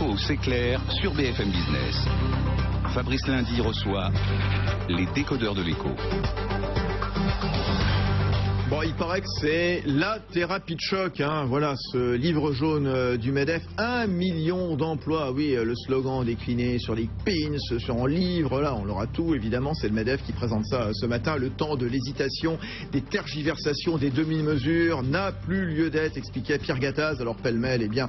l'écho, c'est clair, sur BFM Business. Fabrice Lundi reçoit les décodeurs de l'écho. Bon, il paraît que c'est la thérapie de choc, hein. Voilà, ce livre jaune du MEDEF, 1 million d'emplois. Oui, le slogan décliné sur les pins, sur en livre, là, on l'aura tout, évidemment. C'est le MEDEF qui présente ça ce matin. Le temps de l'hésitation, des tergiversations, des demi-mesures n'a plus lieu d'être, expliquait Pierre Gattaz. Alors, pêle-mêle, eh bien,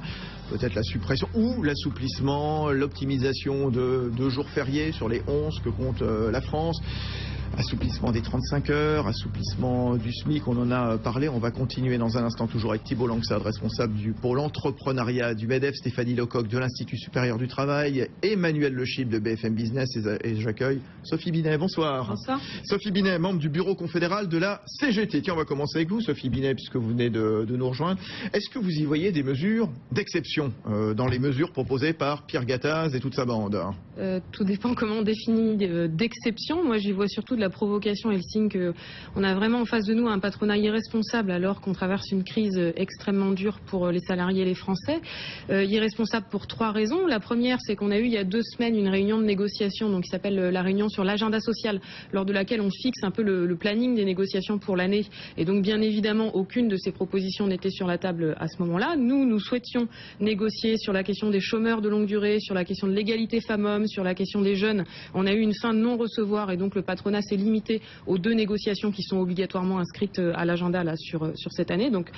peut-être la suppression ou l'assouplissement, l'optimisation de 2 jours fériés sur les 11 que compte la France. Assouplissement des 35 heures, assouplissement du SMIC, on en a parlé. On va continuer dans un instant, toujours avec Thibault Langsade, responsable du pôle entrepreneuriat du MEDEF, Stéphanie Lecoq de l'Institut supérieur du travail, Emmanuel Le Chip de BFM Business, et j'accueille Sophie Binet. Bonsoir. Bonsoir. Sophie Binet, membre du bureau confédéral de la CGT. Tiens, on va commencer avec vous, Sophie Binet, puisque vous venez de nous rejoindre. Est-ce que vous y voyez des mesures d'exception dans les mesures proposées par Pierre Gattaz et toute sa bande? Tout dépend comment on définit d'exception. Moi, j'y vois surtout de la provocation et le signe qu'on a vraiment en face de nous un patronat irresponsable alors qu'on traverse une crise extrêmement dure pour les salariés et les Français. Irresponsable pour 3 raisons. La première, c'est qu'on a eu il y a 2 semaines une réunion de négociation donc qui s'appelle la réunion sur l'agenda social, lors de laquelle on fixe un peu le planning des négociations pour l'année. Et donc, bien évidemment, aucune de ces propositions n'était sur la table à ce moment-là. Nous souhaitions négocier sur la question des chômeurs de longue durée, sur la question de l'égalité femmes-hommes, sur la question des jeunes. On a eu une fin de non-recevoir et donc le patronat s'est limité aux 2 négociations qui sont obligatoirement inscrites à l'agenda là sur cette année. Donc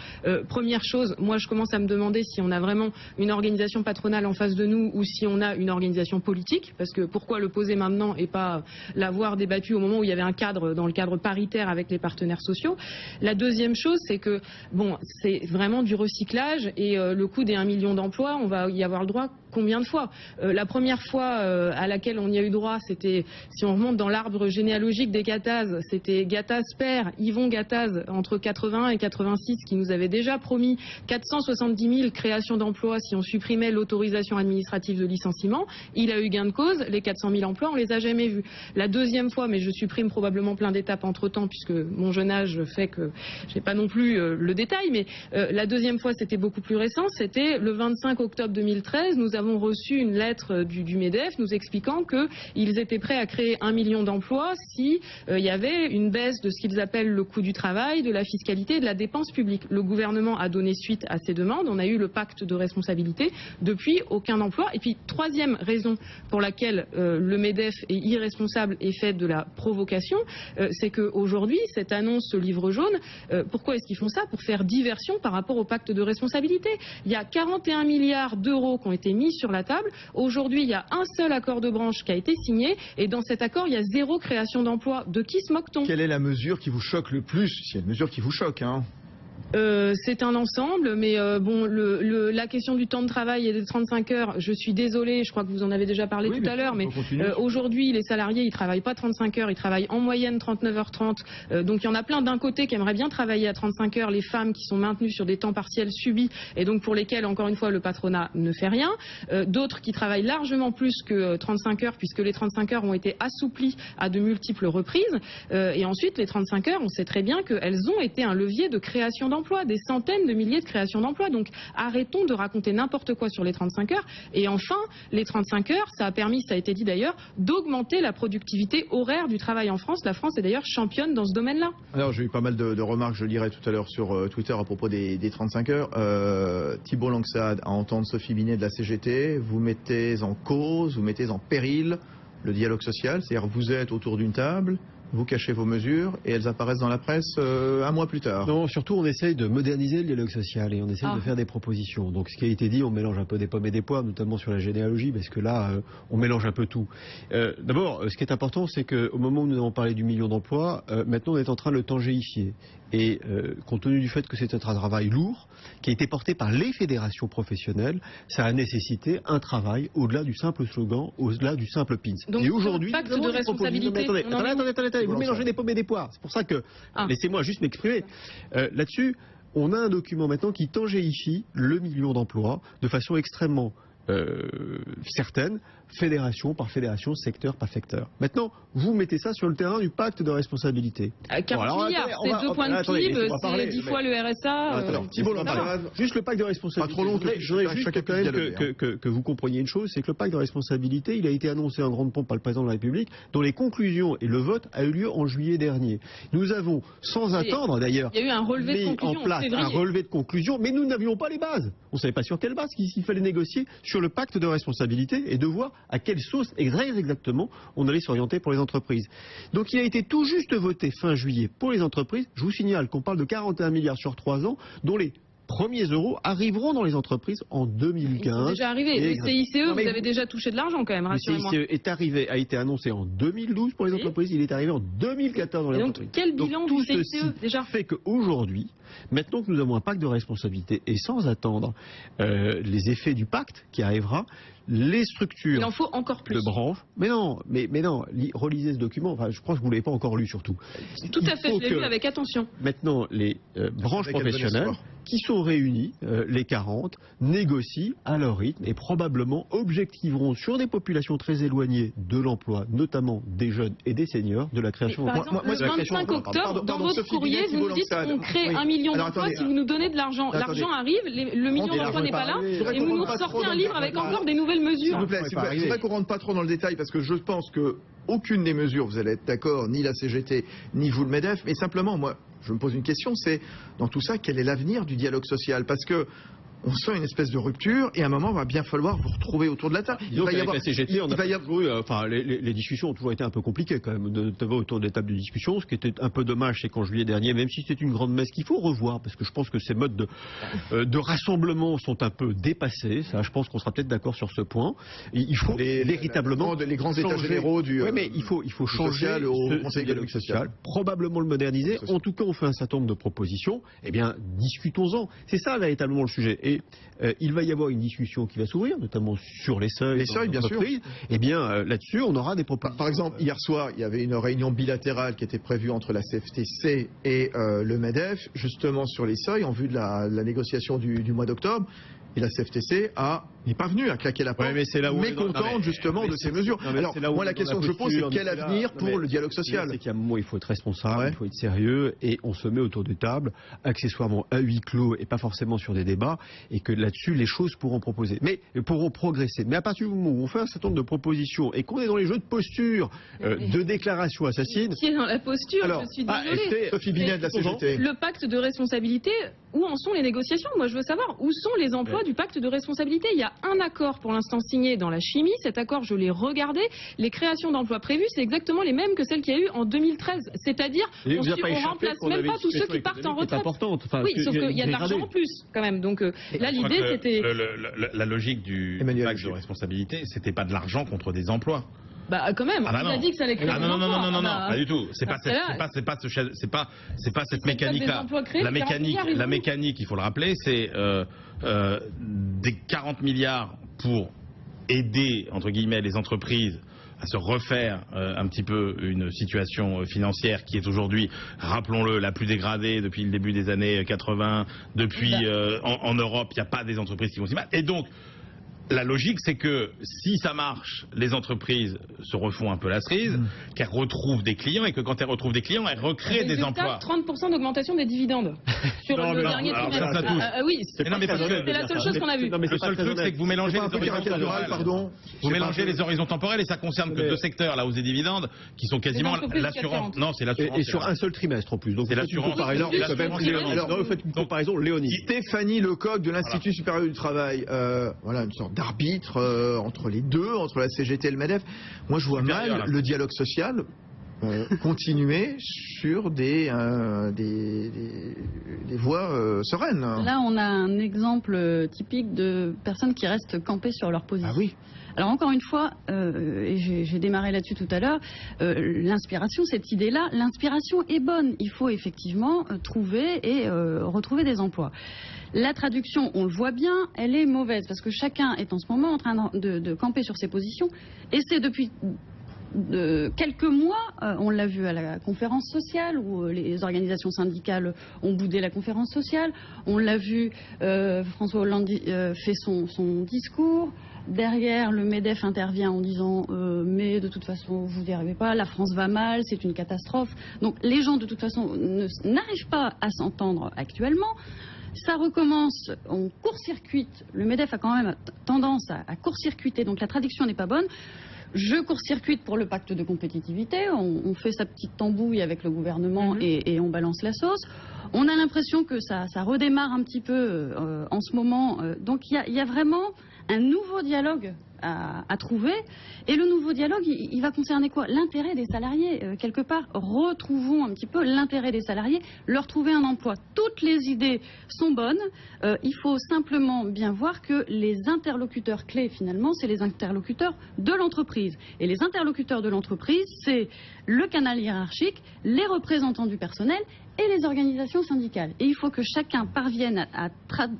première chose, moi je commence à me demander si on a vraiment une organisation patronale en face de nous ou si on a une organisation politique, parce que pourquoi le poser maintenant et pas l'avoir débattu au moment où il y avait un cadre, dans le cadre paritaire avec les partenaires sociaux. La deuxième chose, c'est que bon, c'est vraiment du recyclage et le coût des 1 million d'emplois, on va y avoir le droit combien de fois? La première fois à laquelle on y a eu droit, c'était, si on remonte dans l'arbre généalogique des Gattaz, c'était Gattaz père, Yvon Gattaz, entre 81 et 86, qui nous avait déjà promis 470 000 créations d'emplois si on supprimait l'autorisation administrative de licenciement. Il a eu gain de cause, les 400 000 emplois, on les a jamais vus. La deuxième fois, mais je supprime probablement plein d'étapes entre-temps, puisque mon jeune âge fait que j'ai pas non plus le détail, mais la deuxième fois, c'était beaucoup plus récent, c'était le 25 octobre 2013, nous avons reçu une lettre du MEDEF nous expliquant qu'ils étaient prêts à créer 1 million d'emplois si il y avait une baisse de ce qu'ils appellent le coût du travail, de la fiscalité et de la dépense publique. Le gouvernement a donné suite à ces demandes, on a eu le pacte de responsabilité, depuis aucun emploi. Et puis troisième raison pour laquelle le MEDEF est irresponsable et fait de la provocation, c'est qu'aujourd'hui, cette annonce, ce livre jaune, pourquoi est-ce qu'ils font ça? Pour faire diversion par rapport au pacte de responsabilité. Il y a 41 milliards d'euros qui ont été mis sur la table. Aujourd'hui, il y a un seul accord de branche qui a été signé et dans cet accord, il y a 0 création d'emplois. De qui se moque-t-on? Quelle est la mesure qui vous choque le plus? S'il y a une mesure qui vous choque, hein. C'est un ensemble, mais bon, la question du temps de travail et des 35 heures, je suis désolée, je crois que vous en avez déjà parlé tout à l'heure, mais aujourd'hui, les salariés, ils travaillent pas 35 heures, ils travaillent en moyenne 39h30. Donc il y en a plein d'un côté qui aimeraient bien travailler à 35 heures, les femmes qui sont maintenues sur des temps partiels subis, et donc pour lesquels, encore une fois, le patronat ne fait rien. D'autres qui travaillent largement plus que 35 heures, puisque les 35 heures ont été assouplies à de multiples reprises. Et ensuite, les 35 heures, on sait très bien qu'elles ont été un levier de création d'emplois, des centaines de milliers de créations d'emplois. Donc arrêtons de raconter n'importe quoi sur les 35 heures. Et enfin, les 35 heures, ça a permis, ça a été dit d'ailleurs, d'augmenter la productivité horaire du travail en France. La France est d'ailleurs championne dans ce domaine-là. Alors j'ai eu pas mal de remarques, je lirai tout à l'heure sur Twitter à propos des 35 heures. Thibault Langsade, à entendre Sophie Binet de la CGT, vous mettez en cause, vous mettez en péril le dialogue social, c'est-à-dire vous êtes autour d'une table, vous cachez vos mesures et elles apparaissent dans la presse 1 mois plus tard. Non, surtout on essaye de moderniser le dialogue social et on essaye de faire des propositions. Donc ce qui a été dit, on mélange un peu des pommes et des poires, notamment sur la généalogie, parce que là, on mélange un peu tout. D'abord, ce qui est important, c'est qu'au moment où nous avons parlé du million d'emplois, maintenant on est en train de le tangéifier. Et compte tenu du fait que c'est un travail lourd, qui a été porté par les fédérations professionnelles, ça a nécessité un travail au-delà du simple slogan, au-delà du simple pins. Donc, et aujourd'hui, pacte de responsabilité. Attendez, vous mélangez des pommes et des poires. C'est pour ça que, laissez-moi juste m'exprimer. Là-dessus, on a un document maintenant qui tangéifie le million d'emplois de façon extrêmement certaine, fédération par fédération, secteur par secteur. Maintenant, vous mettez ça sur le terrain du pacte de responsabilité. 40 milliards, c'est 2 points de PIB, c'est 10 fois le RSA. Alors, Thibault Lambert, juste le pacte de responsabilité. Pas trop long, je voudrais juste quand même que vous compreniez une chose, c'est que le pacte de responsabilité, il a été annoncé en grande pompe par le président de la République, dont les conclusions et le vote a eu lieu en juillet dernier. Nous avons, sans attendre d'ailleurs, il y a eu un relevé de conclusions en place un relevé de conclusions, mais nous n'avions pas les bases. On ne savait pas sur quelle base qu'il fallait négocier sur le pacte de responsabilité et de voir à quelle sauce exactement on allait s'orienter pour les entreprises. Donc il a été tout juste voté fin juillet pour les entreprises. Je vous signale qu'on parle de 41 milliards sur 3 ans, dont les premiers euros arriveront dans les entreprises en 2015. C'est déjà arrivé. Le CICE, vous avez déjà touché de l'argent quand même, rassurez-moi. Le CICE a été annoncé en 2012 pour les entreprises, il est arrivé en 2014 dans les entreprises. Quel bilan du CICE déjà fait qu'aujourd'hui, maintenant que nous avons un pacte de responsabilité et sans attendre les effets du pacte qui arrivera, les structures il en faut encore plus de branches. Mais non, relisez ce document. Enfin, je crois que vous ne l'avez pas encore lu surtout. Tout à fait, je l'ai lu avec attention. Maintenant, les branches professionnelles qui sont réunies, les 40, négocient à leur rythme et probablement objectiveront sur des populations très éloignées de l'emploi, notamment des jeunes et des seniors, de la création. Par exemple, le 25 octobre, dans votre courrier, vous nous dites qu'on crée 1 million d'emplois si vous nous donnez de l'argent. L'argent arrive, le million d'emplois n'est pas là, et vous nous ressortez un livre avec encore des nouvelles mesures. S'il vous plaît, je voudrais qu'on rentre pas trop dans le détail parce que je pense que aucune des mesures, vous allez être d'accord, ni la CGT, ni vous le MEDEF, mais simplement, moi, je me pose une question, c'est dans tout ça, quel est l'avenir du dialogue social? Parce que on sent une espèce de rupture et à un moment, il va bien falloir vous retrouver autour de la table. Il va y avoir la CGT, les discussions ont toujours été un peu compliquées quand même, notamment autour des tables de discussion. Ce qui était un peu dommage, c'est qu'en juillet dernier, même si c'était une grande messe qu'il faut revoir, parce que je pense que ces modes de rassemblement sont un peu dépassés. Ça, je pense qu'on sera peut-être d'accord sur ce point. Il faut véritablement les grands états généraux du. Oui, mais il faut changer au Conseil dialogue social, probablement le moderniser. En tout cas, on fait un certain nombre de propositions. Eh bien, discutons-en. C'est ça véritablement le sujet. Et il va y avoir une discussion qui va s'ouvrir, notamment sur les seuils. Les seuils, bien sûr. Eh bien, là-dessus, on aura des propositions. Par exemple, hier soir, il y avait une réunion bilatérale qui était prévue entre la CFTC et le MEDEF, justement sur les seuils, en vue de la négociation du mois d'octobre. Et la CFTC n'est pas venue à claquer la porte, mécontente justement de ces mesures. Alors, moi, la question que je pose, c'est quel avenir pour le dialogue social? C'est qu'à un moment, il faut être responsable, il faut être sérieux, et on se met autour de table, accessoirement à huis clos et pas forcément sur des débats, et que là-dessus, les choses pourront progresser. Mais à partir du moment où on fait un certain nombre de propositions et qu'on est dans les jeux de posture, de déclarations assassines... Qui est dans la posture, je suis désolée. Sophie Binet de la CGT. Le pacte de responsabilité, où en sont les négociations? Moi, je veux savoir où sont les emplois du pacte de responsabilité. Il y a un accord pour l'instant signé dans la chimie. Cet accord, je l'ai regardé. Les créations d'emplois prévues, c'est exactement les mêmes que celles qu'il y a eu en 2013. C'est-à-dire, on ne remplace même pas tous ceux qui partent en retraite. Oui, sauf qu'il y a de l'argent en plus, quand même. Donc là, l'idée, c'était... La logique du pacte de responsabilité, c'était pas de l'argent contre des emplois. Bah quand même, on a dit que ça allait créer des emplois. Non, pas du tout. C'est pas cette mécanique-là. La mécanique, il faut le rappeler, c'est des 40 milliards pour aider, entre guillemets, les entreprises à se refaire un petit peu une situation financière qui est aujourd'hui, rappelons-le, la plus dégradée depuis le début des années 80. Depuis, en Europe, il n'y a pas des entreprises qui vont s'y mettre. Et donc, la logique, c'est que si ça marche, les entreprises se refont un peu la cerise, qu'elles retrouvent des clients et que quand elles retrouvent des clients, elles recréent des emplois. 30% d'augmentation des dividendes sur le dernier trimestre. Oui, c'est la seule chose qu'on a vue. Le seul truc, c'est que vous mélangez les horizons temporels et ça concerne que deux secteurs, la hausse des dividendes, qui sont quasiment l'assurance. Non, c'est l'assurance. Et sur un seul trimestre en plus. Donc c'est l'assurance. Vous faites une comparaison, Léonie. Stéphanie Lecoq de l'Institut supérieur du travail. Voilà, une sorte d'arbitre entre les deux, entre la CGT et le MEDEF. Moi, je vois mal le dialogue social continuer sur des voies sereines. Là, on a un exemple typique de personnes qui restent campées sur leur position. Ah oui. Alors encore une fois, et j'ai démarré là-dessus tout à l'heure, l'inspiration, cette idée-là, l'inspiration est bonne. Il faut effectivement trouver et retrouver des emplois. La traduction, on le voit bien, elle est mauvaise parce que chacun est en ce moment en train de camper sur ses positions et c'est depuis quelques mois, on l'a vu à la conférence sociale où les organisations syndicales ont boudé la conférence sociale. On l'a vu, François Hollande fait son discours. Derrière, le MEDEF intervient en disant mais de toute façon, vous n'y arrivez pas, la France va mal, c'est une catastrophe. Donc les gens, de toute façon, n'arrivent pas à s'entendre actuellement. Ça recommence, on court-circuite. Le MEDEF a quand même tendance à court-circuiter, donc la traduction n'est pas bonne. Je court-circuite pour le pacte de compétitivité, on fait sa petite tambouille avec le gouvernement et on balance la sauce. On a l'impression que ça redémarre un petit peu en ce moment. Donc il y a vraiment un nouveau dialogue à trouver. Et le nouveau dialogue, il va concerner quoi? L'intérêt des salariés, quelque part. Retrouvons un petit peu l'intérêt des salariés, leur trouver un emploi. Toutes les idées sont bonnes. Il faut simplement bien voir que les interlocuteurs clés, finalement, c'est les interlocuteurs de l'entreprise. Et les interlocuteurs de l'entreprise, c'est le canal hiérarchique, les représentants du personnel et les organisations syndicales. Et il faut que chacun parvienne à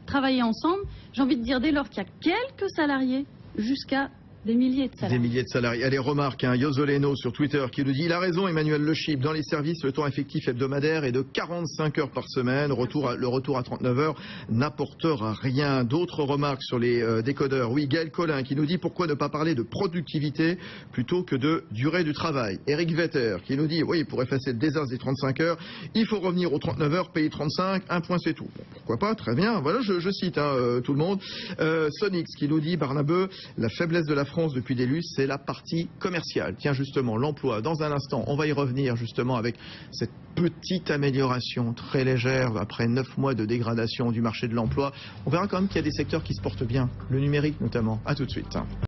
travailler ensemble, j'ai envie de dire, dès lors qu'il y a quelques salariés, jusqu'à des milliers de salariés. Des milliers de salariés. Allez, remarque, Yosoleno sur Twitter qui nous dit: il a raison, Emmanuel Le Chip, dans les services, le temps effectif hebdomadaire est de 45 heures par semaine. Le retour à 39 heures n'apportera rien. D'autres remarques sur les décodeurs. Oui, Gaël Collin qui nous dit: pourquoi ne pas parler de productivité plutôt que de durée du travail. Eric Vetter qui nous dit: oui, pour effacer le désastre des 35 heures, il faut revenir aux 39 heures, payer 35, un point c'est tout. Bon, pourquoi pas, très bien. Voilà, je cite tout le monde. Sonix qui nous dit: Barnabeu, la faiblesse de la France depuis des lustres, c'est la partie commerciale. Tiens, justement, l'emploi. Dans un instant, on va y revenir justement avec cette petite amélioration très légère après 9 mois de dégradation du marché de l'emploi. On verra quand même qu'il y a des secteurs qui se portent bien, le numérique notamment. À tout de suite.